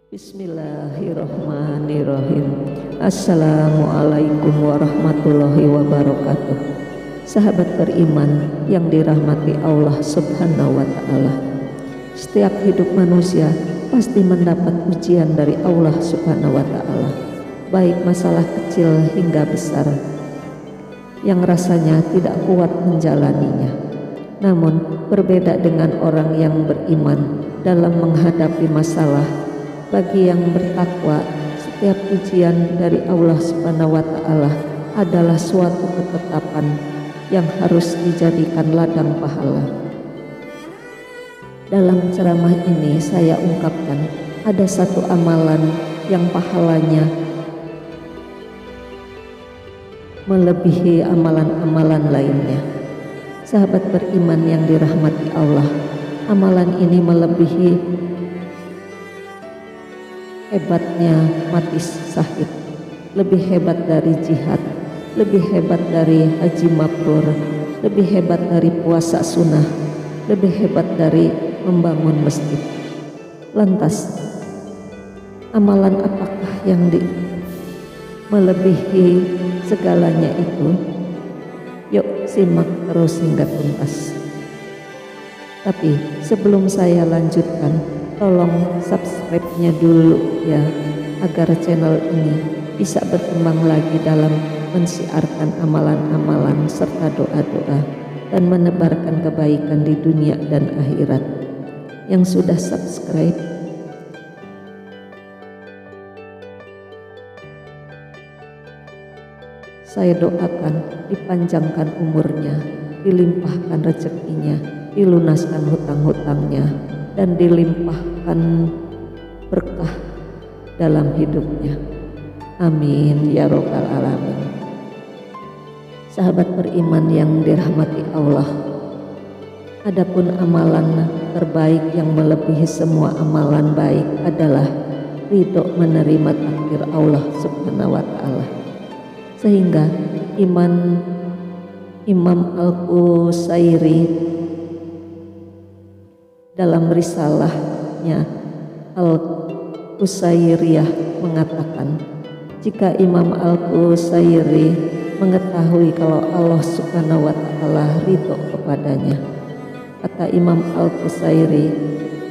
Bismillahirrahmanirrahim. Assalamualaikum warahmatullahi wabarakatuh. Sahabat beriman yang dirahmati Allah Subhanahu wa Ta'ala, setiap hidup manusia pasti mendapat ujian dari Allah Subhanahu wa Ta'ala, baik masalah kecil hingga besar yang rasanya tidak kuat menjalaninya. Namun berbeda dengan orang yang beriman dalam menghadapi masalah. Bagi yang bertakwa, setiap ujian dari Allah Subhanahu wa Ta'ala adalah suatu ketetapan yang harus dijadikan ladang pahala. Dalam ceramah ini saya ungkapkan ada satu amalan yang pahalanya melebihi amalan-amalan lainnya. Sahabat beriman yang dirahmati Allah, amalan ini melebihi hebatnya mati syahid, lebih hebat dari jihad, lebih hebat dari haji mabrur, lebih hebat dari puasa sunnah, lebih hebat dari membangun masjid. Lantas, amalan apakah yang melebihi segalanya itu? Yuk simak terus hingga tuntas. Tapi sebelum saya lanjutkan, tolong subscribe-nya dulu ya, agar channel ini bisa berkembang lagi dalam mensiarkan amalan-amalan serta doa-doa dan menebarkan kebaikan di dunia dan akhirat. Yang sudah subscribe, saya doakan dipanjangkan umurnya, dilimpahkan rezekinya, dilunaskan hutang-hutangnya, dan dilimpahkan berkah dalam hidupnya. Amin ya robbal alamin. Sahabat beriman yang dirahmati Allah, adapun amalan terbaik yang melebihi semua amalan baik adalah ridho menerima takdir Allah Subhanahu wa Ta'ala. Sehingga Imam Al-Qusairi dalam risalahnya Al-Qusairiyah mengatakan, jika Imam Al-Qusairi mengetahui kalau Allah Subhanahu wa Ta'ala ridho kepadanya, kata Imam Al-Qusairi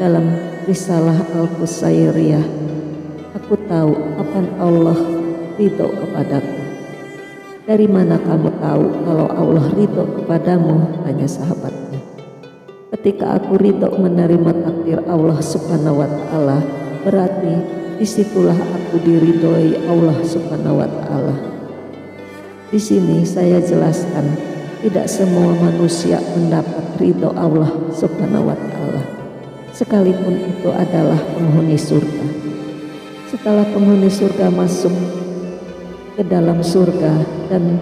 dalam risalah Al-Qusairiyah, aku tahu kapan Allah ridho kepadaku. Dari mana kamu tahu kalau Allah ridho kepadamu? Tanya sahabatnya. Ketika aku ridho menerima takdir Allah Subhanahu wa Ta'ala, berarti disitulah aku diridhoi Allah Subhanahu wa Ta'ala. Di sini saya jelaskan, tidak semua manusia mendapat ridho Allah Subhanahu wa Ta'ala, sekalipun itu adalah penghuni surga. Setelah penghuni surga masuk ke dalam surga dan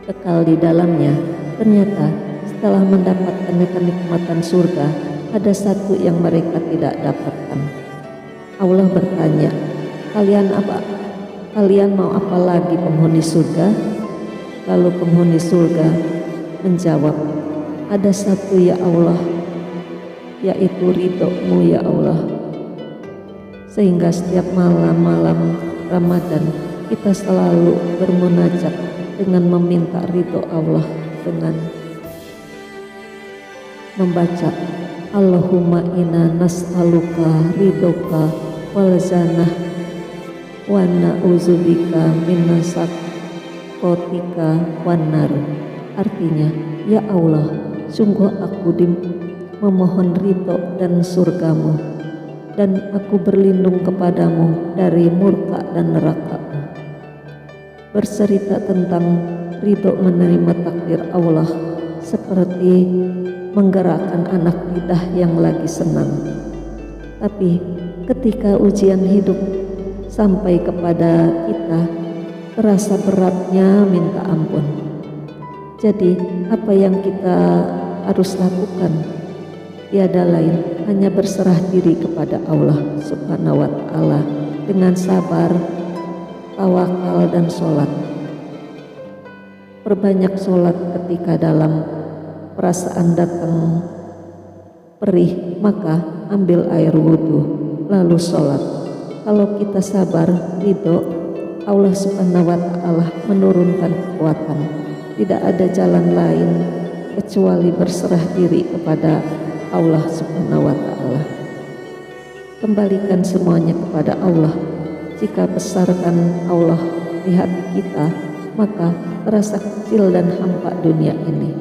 kekal di dalamnya, ternyata setelah mendapatkan kenikmatan surga, ada satu yang mereka tidak dapatkan. Allah bertanya, kalian mau apa lagi penghuni surga? Lalu penghuni surga menjawab, ada satu ya Allah, yaitu ridho-Mu ya Allah. Sehingga setiap malam-malam Ramadan kita selalu bermunajat dengan meminta ridho Allah dengan membaca Allahumma inna nas'aluka ridhoka wal jannah wa na'udzubika min sakhatika wan nar. Artinya, ya Allah, sungguh aku memohon ridho dan surgamu, dan aku berlindung kepadamu dari murka dan neraka. Bercerita tentang ridho menerima takdir Allah seperti menggerakkan anak lidah yang lagi senang. Tapi ketika ujian hidup sampai kepada kita, terasa beratnya minta ampun. Jadi apa yang kita harus lakukan? Tiada lain, hanya berserah diri kepada Allah Subhanahu wa Ta'ala dengan sabar, tawakal dan sholat. Perbanyak sholat ketika dalam perasaan datang perih, maka ambil air wudhu, lalu sholat. Kalau kita sabar, ridho, Allah Subhanahu wa Ta'ala menurunkan kekuatan. Tidak ada jalan lain kecuali berserah diri kepada Allah Subhanahu wa Ta'ala. Kembalikan semuanya kepada Allah. Jika besarkan Allah di hati kita, maka terasa kecil dan hampa dunia ini.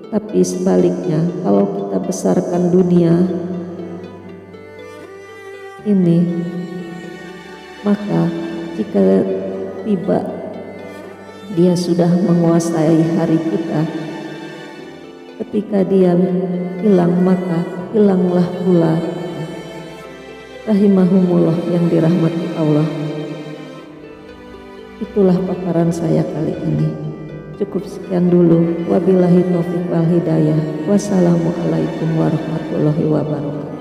Tapi sebaliknya, kalau kita besarkan dunia ini, maka jika tiba dia sudah menguasai hari kita, ketika dia hilang, maka hilanglah pula. Rahimahumullah yang dirahmati Allah. Itulah paparan saya kali ini. Cukup sekian dulu. Wabillahi taufiq wal hidayah. Wassalamualaikum warahmatullahi wabarakatuh.